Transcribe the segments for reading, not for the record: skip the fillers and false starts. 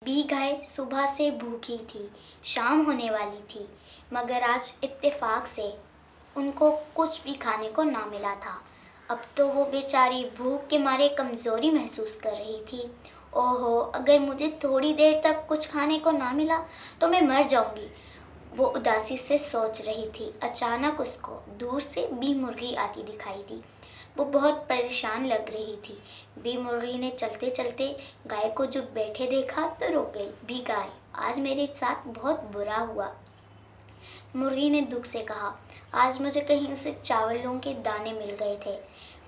भी गाय सुबह से भूखी थी, शाम होने वाली थी, मगर आज इत्तेफाक से उनको कुछ भी खाने को ना मिला था। अब तो वो बेचारी भूख के मारे कमज़ोरी महसूस कर रही थी। ओहो, अगर मुझे थोड़ी देर तक कुछ खाने को ना मिला तो मैं मर जाऊंगी, वो उदासी से सोच रही थी। अचानक उसको दूर से बी मुर्गी आती दिखाई दी। वो बहुत परेशान लग रही थी। बी मुर्गी ने चलते चलते गाय को जो बैठे देखा तो रुक गई। बी गाय, आज मेरे साथ बहुत बुरा हुआ। मुर्गी ने दुख से कहा, आज मुझे कहीं से चावलों के दाने मिल गए थे,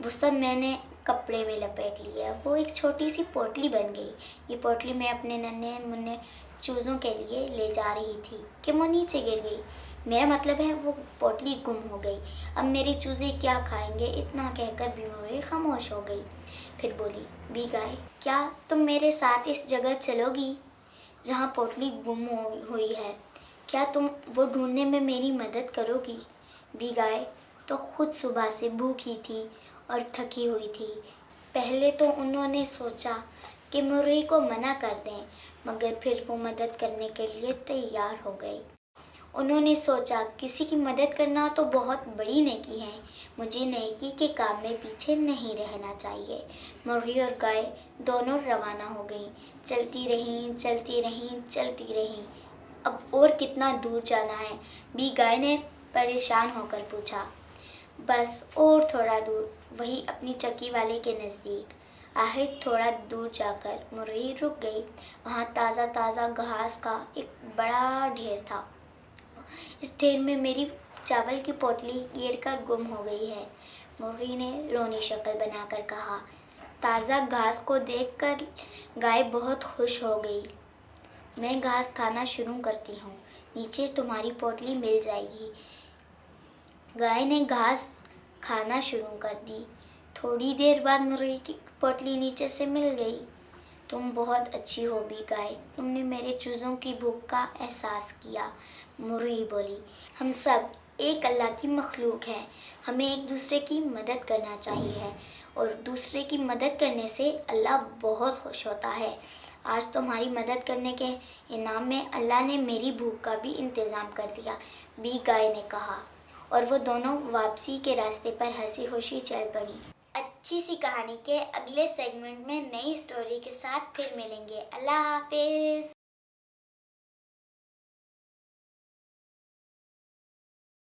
वो सब मैंने कपड़े में लपेट लिया। वो एक छोटी सी पोटली बन गई। ये पोटली मैं अपने नन्हे मुन्ने चूज़ों के लिए ले जा रही थी कि वो नीचे गिर गई। मेरा मतलब है वो पोटली गुम हो गई। अब मेरे चूज़े क्या खाएंगे? इतना कहकर बी मुर्गी खामोश हो गई। फिर बोली, बी गाय, क्या तुम मेरे साथ इस जगह चलोगी जहाँ पोटली गुम हुई है? क्या तुम वो ढूंढने में मेरी मदद करोगी? बी गाय तो खुद सुबह से भूखी थी और थकी हुई थी। पहले तो उन्होंने सोचा कि मुर्गी को मना कर दें, मगर फिर वो मदद करने के लिए तैयार हो गई। उन्होंने सोचा, किसी की मदद करना तो बहुत बड़ी नेकी है, मुझे नेकी के काम में पीछे नहीं रहना चाहिए। मुर्गी और गाय दोनों रवाना हो गईं। चलती रहीं, चलती रहीं, चलती रहीं। अब और कितना दूर जाना है? बी गाय ने परेशान होकर पूछा। बस और थोड़ा दूर, वही अपनी चक्की वाले के नज़दीक। आखिर थोड़ा दूर जाकर मुर्गी रुक गई। वहाँ ताज़ा ताज़ा घास का एक बड़ा ढेर था। इस ढेर में मेरी चावल की पोटली गिरकर गुम हो गई है, मुर्गी ने रोनी शक्ल बनाकर कहा। ताज़ा घास को देखकर गाय बहुत खुश हो गई। मैं घास खाना शुरू करती हूँ, नीचे तुम्हारी पोटली मिल जाएगी। गाय ने घास खाना शुरू कर दी। थोड़ी देर बाद मुर्गी की पोटली नीचे से मिल गई। तुम बहुत अच्छी हो बी गाय, तुमने मेरे चूज़ों की भूख का एहसास किया, मुर्गी बोली। हम सब एक अल्लाह की मखलूक हैं, हमें एक दूसरे की मदद करना चाहिए और दूसरे की मदद करने से अल्लाह बहुत खुश होता है। आज तुम्हारी मदद करने के इनाम में अल्लाह ने मेरी भूख का भी इंतज़ाम कर दिया, बी गाय ने कहा, और वो दोनों वापसी के रास्ते पर हंसी खुशी चल पड़ी। अच्छी सी कहानी के अगले सेगमेंट में नई स्टोरी के साथ फिर मिलेंगे। अल्लाह हाफिज़।